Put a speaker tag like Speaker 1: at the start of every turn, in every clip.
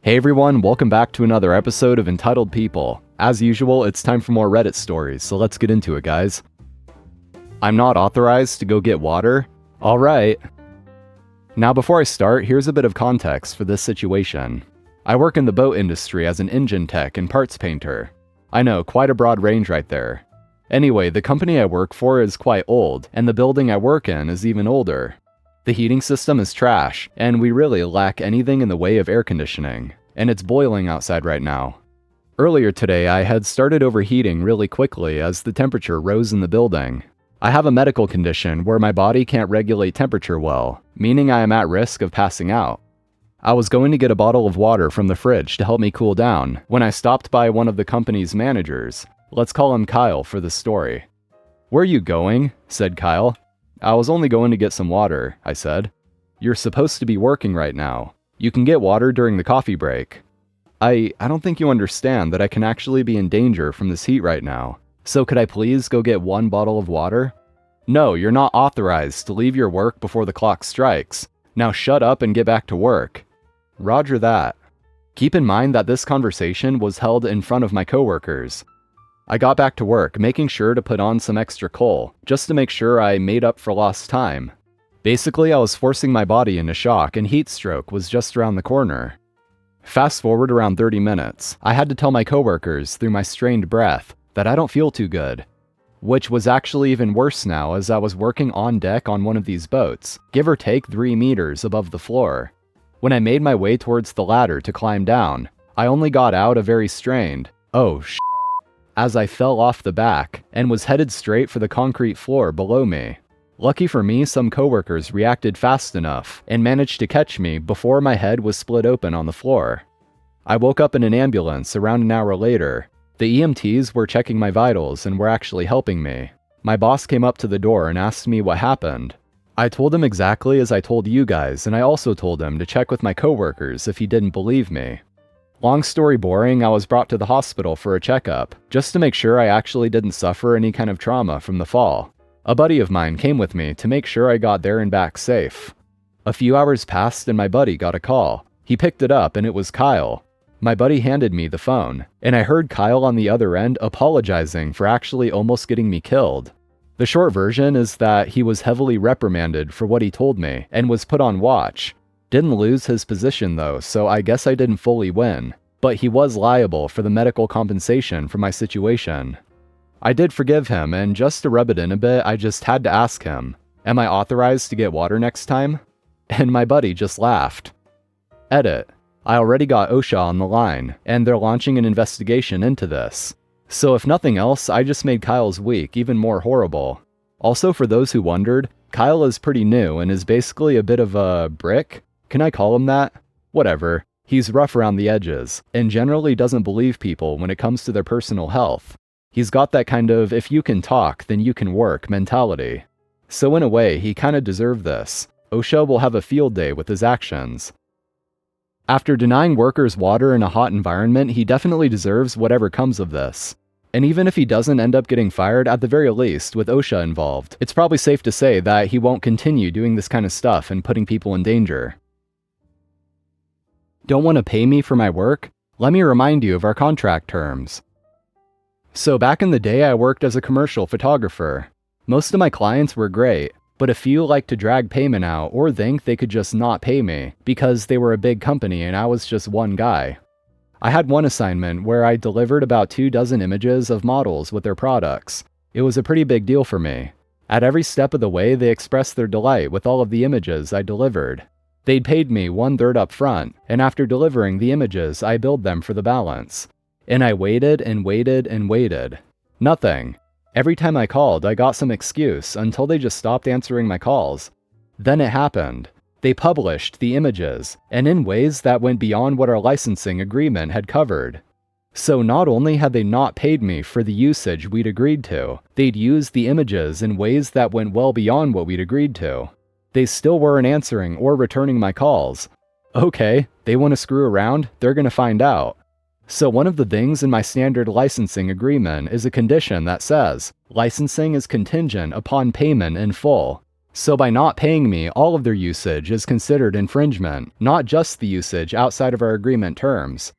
Speaker 1: Hey everyone, welcome back to another episode of Entitled People. As usual, it's time for more Reddit stories, so let's get into it, guys. I'm not authorized to go get water? Alright. Now before I start, here's a bit of context for this situation. I work in the boat industry as an engine tech and parts painter. I know, quite a broad range right there. Anyway, the company I work for is quite old, and the building I work in is even older. The heating system is trash, and we really lack anything in the way of air conditioning, and it's boiling outside right now. Earlier today, I had started overheating really quickly as the temperature rose in the building. I have a medical condition where my body can't regulate temperature well, meaning I am at risk of passing out. I was going to get a bottle of water from the fridge to help me cool down when I stopped by one of the company's managers. Let's call him Kyle for the story. "Where are you going?" said Kyle. "I was only going to get some water," I said. "You're supposed to be working right now. You can get water during the coffee break." I don't think you understand that I can actually be in danger from this heat right now. So could I please go get one bottle of water? "No, you're not authorized to leave your work before the clock strikes. Now shut up and get back to work." Roger that. Keep in mind that this conversation was held in front of my coworkers. I got back to work, making sure to put on some extra coal, just to make sure I made up for lost time. Basically, I was forcing my body into shock and heat stroke was just around the corner. Fast forward around 30 minutes, I had to tell my coworkers through my strained breath that I don't feel too good. Which was actually even worse now as I was working on deck on one of these boats, give or take 3 meters above the floor. When I made my way towards the ladder to climb down, I only got out a very strained, "Oh sh*," as I fell off the back and was headed straight for the concrete floor below me. Lucky for me, some coworkers reacted fast enough and managed to catch me before my head was split open on the floor. I woke up in an ambulance around an hour later. The EMTs were checking my vitals and were actually helping me. My boss came up to the door and asked me what happened. I told him exactly as I told you guys, and I also told him to check with my coworkers if he didn't believe me. Long story boring, I was brought to the hospital for a checkup, just to make sure I actually didn't suffer any kind of trauma from the fall. A buddy of mine came with me to make sure I got there and back safe. A few hours passed and my buddy got a call. He picked it up and it was Kyle. My buddy handed me the phone, and I heard Kyle on the other end apologizing for actually almost getting me killed. The short version is that he was heavily reprimanded for what he told me and was put on watch. Didn't lose his position though, so I guess I didn't fully win. But he was liable for the medical compensation for my situation. I did forgive him, and just to rub it in a bit, I just had to ask him, "Am I authorized to get water next time?" And my buddy just laughed. Edit. I already got OSHA on the line, and they're launching an investigation into this. So if nothing else, I just made Kyle's week even more horrible. Also, for those who wondered, Kyle is pretty new and is basically a bit of a brick. Can I call him that? Whatever. He's rough around the edges, and generally doesn't believe people when it comes to their personal health. He's got that kind of if you can talk, then you can work mentality. So in a way, he kinda deserved this. OSHA will have a field day with his actions. After denying workers water in a hot environment, he definitely deserves whatever comes of this. And even if he doesn't end up getting fired, at the very least, with OSHA involved, it's probably safe to say that he won't continue doing this kind of stuff and putting people in danger. Don't want to pay me for my work? Let me remind you of our contract terms. So back in the day, I worked as a commercial photographer. Most of my clients were great, but a few liked to drag payment out or think they could just not pay me because they were a big company and I was just one guy. I had one assignment where I delivered about 24 images of models with their products. It was a pretty big deal for me. At every step of the way, they expressed their delight with all of the images I delivered. They'd paid me 1/3 up front, and after delivering the images, I billed them for the balance. And I waited and waited and waited. Nothing. Every time I called, I got some excuse until they just stopped answering my calls. Then it happened. They published the images, and in ways that went beyond what our licensing agreement had covered. So not only had they not paid me for the usage we'd agreed to, they'd used the images in ways that went well beyond what we'd agreed to. They still weren't answering or returning my calls. Okay, they want to screw around, they're gonna find out. So one of the things in my standard licensing agreement is a condition that says, licensing is contingent upon payment in full. So by not paying me, all of their usage is considered infringement, not just the usage outside of our agreement terms.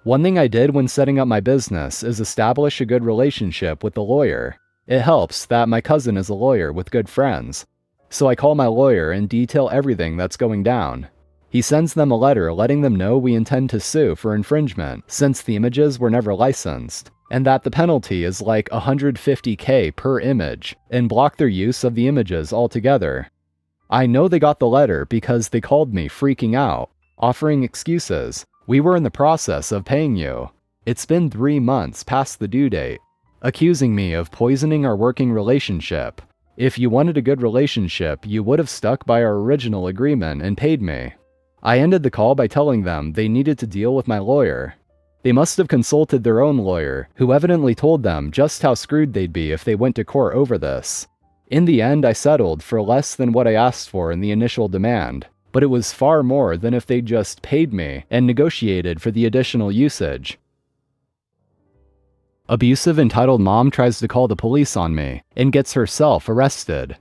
Speaker 1: One thing I did when setting up my business is establish a good relationship with the lawyer. It helps that my cousin is a lawyer with good friends. So I call my lawyer and detail everything that's going down. He sends them a letter letting them know we intend to sue for infringement since the images were never licensed, and that the penalty is like $150K per image, and block their use of the images altogether. I know they got the letter because they called me freaking out, offering excuses. We were in the process of paying you. It's been 3 months past the due date, accusing me of poisoning our working relationship. If you wanted a good relationship, you would have stuck by our original agreement and paid me. I ended the call by telling them they needed to deal with my lawyer. They must have consulted their own lawyer, who evidently told them just how screwed they'd be if they went to court over this. In the end, I settled for less than what I asked for in the initial demand, but it was far more than if they'd just paid me and negotiated for the additional usage. Abusive entitled mom tries to call the police on me and gets herself arrested.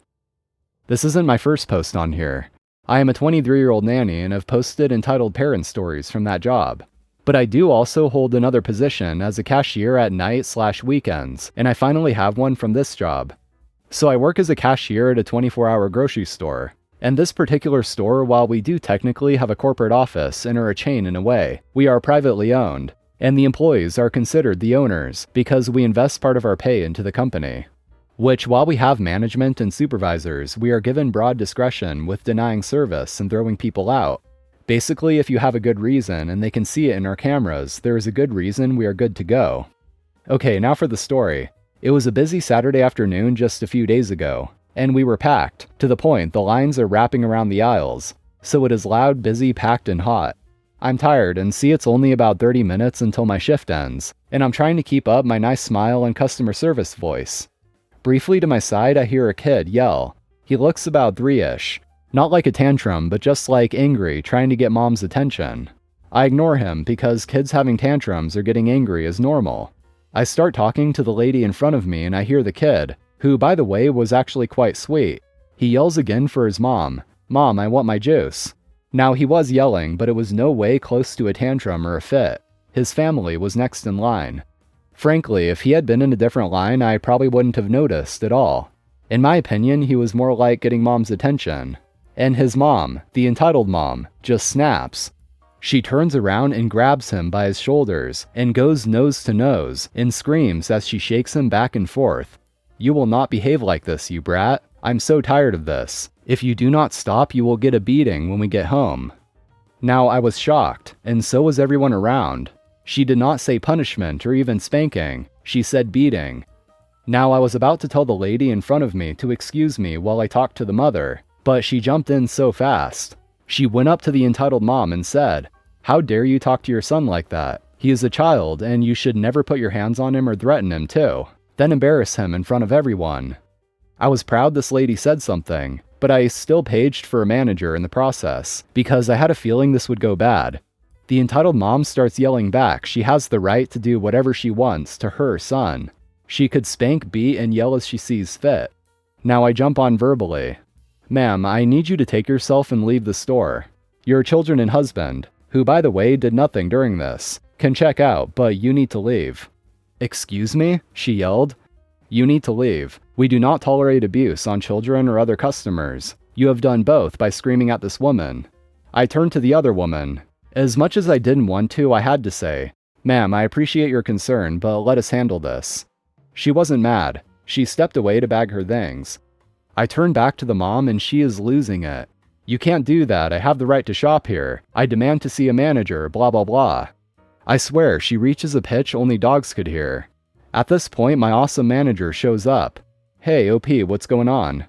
Speaker 1: This isn't my first post on here. I am a 23-year-old nanny and have posted entitled parent stories from that job. But I do also hold another position as a cashier at night/weekends, and I finally have one from this job. So I work as a cashier at a 24-hour grocery store. And this particular store, while we do technically have a corporate office and are a chain in a way, we are privately owned, and the employees are considered the owners because we invest part of our pay into the company. Which, while we have management and supervisors, we are given broad discretion with denying service and throwing people out. Basically, if you have a good reason and they can see it in our cameras, there is a good reason we are good to go. Okay, now for the story. It was a busy Saturday afternoon just a few days ago, and we were packed, to the point the lines are wrapping around the aisles, so it is loud, busy, packed, and hot. I'm tired and see it's only about 30 minutes until my shift ends, and I'm trying to keep up my nice smile and customer service voice. Briefly to my side, I hear a kid yell. He looks about 3-ish. Not like a tantrum, but just like angry, trying to get mom's attention. I ignore him because kids having tantrums or getting angry is normal. I start talking to the lady in front of me and I hear the kid, who, by the way, was actually quite sweet. He yells again for his mom. "Mom, I want my juice." Now, he was yelling, but it was no way close to a tantrum or a fit. His family was next in line. Frankly, if he had been in a different line, I probably wouldn't have noticed at all. In my opinion, he was more like getting mom's attention. And his mom, the entitled mom, just snaps. She turns around and grabs him by his shoulders and goes nose to nose and screams as she shakes him back and forth. "You will not behave like this, you brat. I'm so tired of this. If you do not stop, you will get a beating when we get home." Now, I was shocked, and so was everyone around. She did not say punishment or even spanking. She said beating. Now, I was about to tell the lady in front of me to excuse me while I talked to the mother, but she jumped in so fast. She went up to the entitled mom and said, "How dare you talk to your son like that? He is a child, and you should never put your hands on him or threaten him too. Then embarrass him in front of everyone." I was proud this lady said something, but I still paged for a manager in the process, because I had a feeling this would go bad. The entitled mom starts yelling back she has the right to do whatever she wants to her son. She could spank, beat, and yell as she sees fit. Now I jump on verbally. "Ma'am, I need you to take yourself and leave the store. Your children and husband, who by the way did nothing during this, can check out, but you need to leave." "Excuse me?" she yelled. "You need to leave. We do not tolerate abuse on children or other customers. You have done both by screaming at this woman." I turned to the other woman. As much as I didn't want to, I had to say, "Ma'am, I appreciate your concern, but let us handle this." She wasn't mad. She stepped away to bag her things. I turned back to the mom and she is losing it. "You can't do that. I have the right to shop here. I demand to see a manager, blah blah blah." I swear she reaches a pitch only dogs could hear. At this point, my awesome manager shows up. "Hey, OP, what's going on?"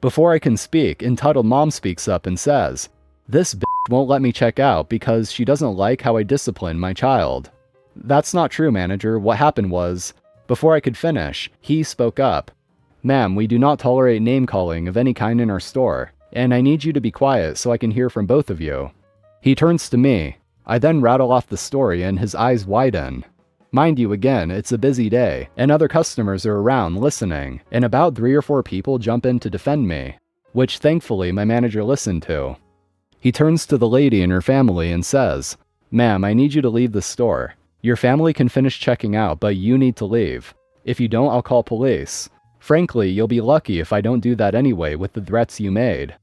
Speaker 1: Before I can speak, entitled mom speaks up and says, "This bitch won't let me check out because she doesn't like how I discipline my child." "That's not true, manager. What happened was..." Before I could finish, he spoke up. "Ma'am, we do not tolerate name-calling of any kind in our store, and I need you to be quiet so I can hear from both of you." He turns to me. I then rattle off the story and his eyes widen. Mind you, again, it's a busy day, and other customers are around listening, and about 3 or 4 people jump in to defend me. which thankfully my manager listened to. He turns to the lady and her family and says, "Ma'am, I need you to leave the store. Your family can finish checking out, but you need to leave. If you don't, I'll call police. Frankly, you'll be lucky if I don't do that anyway with the threats you made."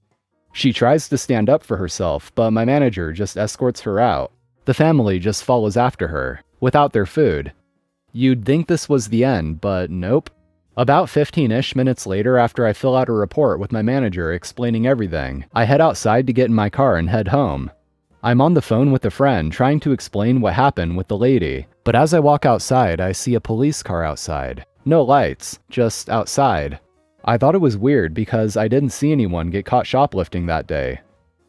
Speaker 1: She tries to stand up for herself, but my manager just escorts her out. The family just follows after her, without their food. You'd think this was the end, but nope. About 15-ish minutes later, after I fill out a report with my manager explaining everything, I head outside to get in my car and head home. I'm on the phone with a friend trying to explain what happened with the lady, but as I walk outside, I see a police car outside. No lights, just outside. I thought it was weird because I didn't see anyone get caught shoplifting that day.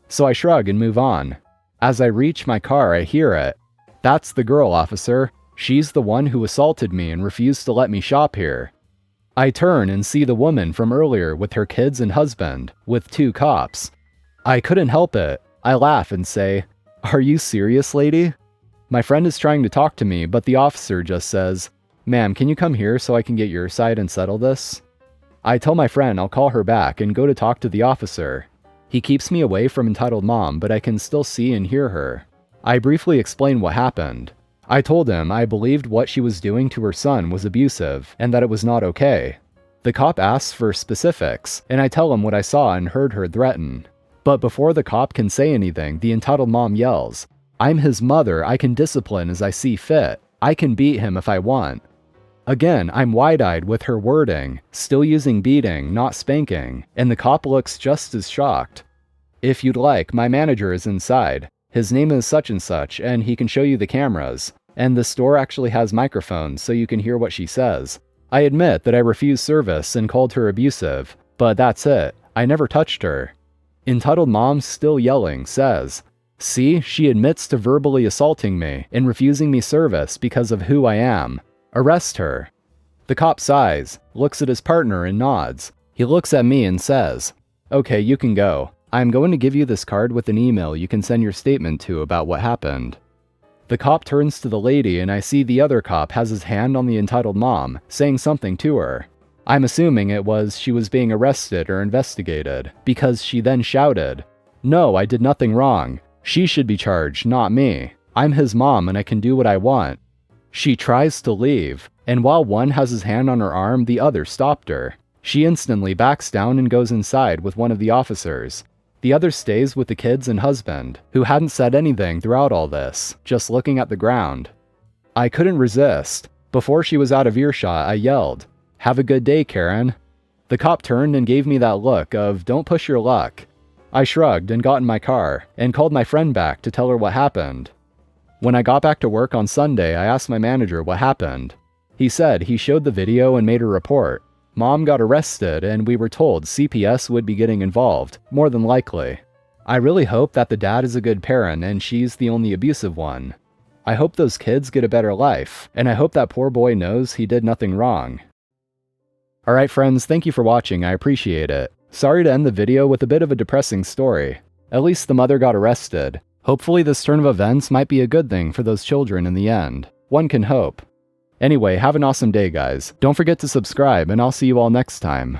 Speaker 1: So I shrug and move on. As I reach my car, I hear it. "That's the girl, officer. She's the one who assaulted me and refused to let me shop here." I turn and see the woman from earlier with her kids and husband, with 2 cops. I couldn't help it. I laugh and say, "Are you serious, lady?" My friend is trying to talk to me, but the officer just says, "Ma'am, can you come here so I can get your side and settle this?" I tell my friend I'll call her back and go to talk to the officer. He keeps me away from Entitled Mom, but I can still see and hear her. I briefly explain what happened. I told him I believed what she was doing to her son was abusive, and that it was not okay. The cop asks for specifics, and I tell him what I saw and heard her threaten. But before the cop can say anything, the Entitled Mom yells, "I'm his mother, I can discipline as I see fit. I can beat him if I want." Again, I'm wide-eyed with her wording, still using beating, not spanking, and the cop looks just as shocked. "If you'd like, my manager is inside. His name is such and such, and he can show you the cameras. And the store actually has microphones, so you can hear what she says. I admit that I refused service and called her abusive, but that's it. I never touched her." Entitled Mom, still yelling, says, "See, she admits to verbally assaulting me and refusing me service because of who I am. Arrest her." The cop sighs, looks at his partner and nods. He looks at me and says, "Okay, you can go. I'm going to give you this card with an email you can send your statement to about what happened." The cop turns to the lady and I see the other cop has his hand on the Entitled Mom, saying something to her. I'm assuming it was she was being arrested or investigated, because she then shouted, "No, I did nothing wrong. She should be charged, not me. I'm his mom and I can do what I want." She tries to leave, and while one has his hand on her arm, the other stopped her. She instantly backs down and goes inside with one of the officers. The other stays with the kids and husband, who hadn't said anything throughout all this, just looking at the ground. I couldn't resist. Before she was out of earshot, I yelled, "Have a good day, Karen." The cop turned and gave me that look of, "Don't push your luck." I shrugged and got in my car, and called my friend back to tell her what happened. When I got back to work on Sunday, I asked my manager what happened. He said he showed the video and made a report. Mom got arrested, and we were told CPS would be getting involved, more than likely. I really hope that the dad is a good parent and she's the only abusive one. I hope those kids get a better life, and I hope that poor boy knows he did nothing wrong. Alright friends, thank you for watching, I appreciate it. Sorry to end the video with a bit of a depressing story. At least the mother got arrested. Hopefully this turn of events might be a good thing for those children in the end. One can hope. Anyway, have an awesome day guys. Don't forget to subscribe and I'll see you all next time.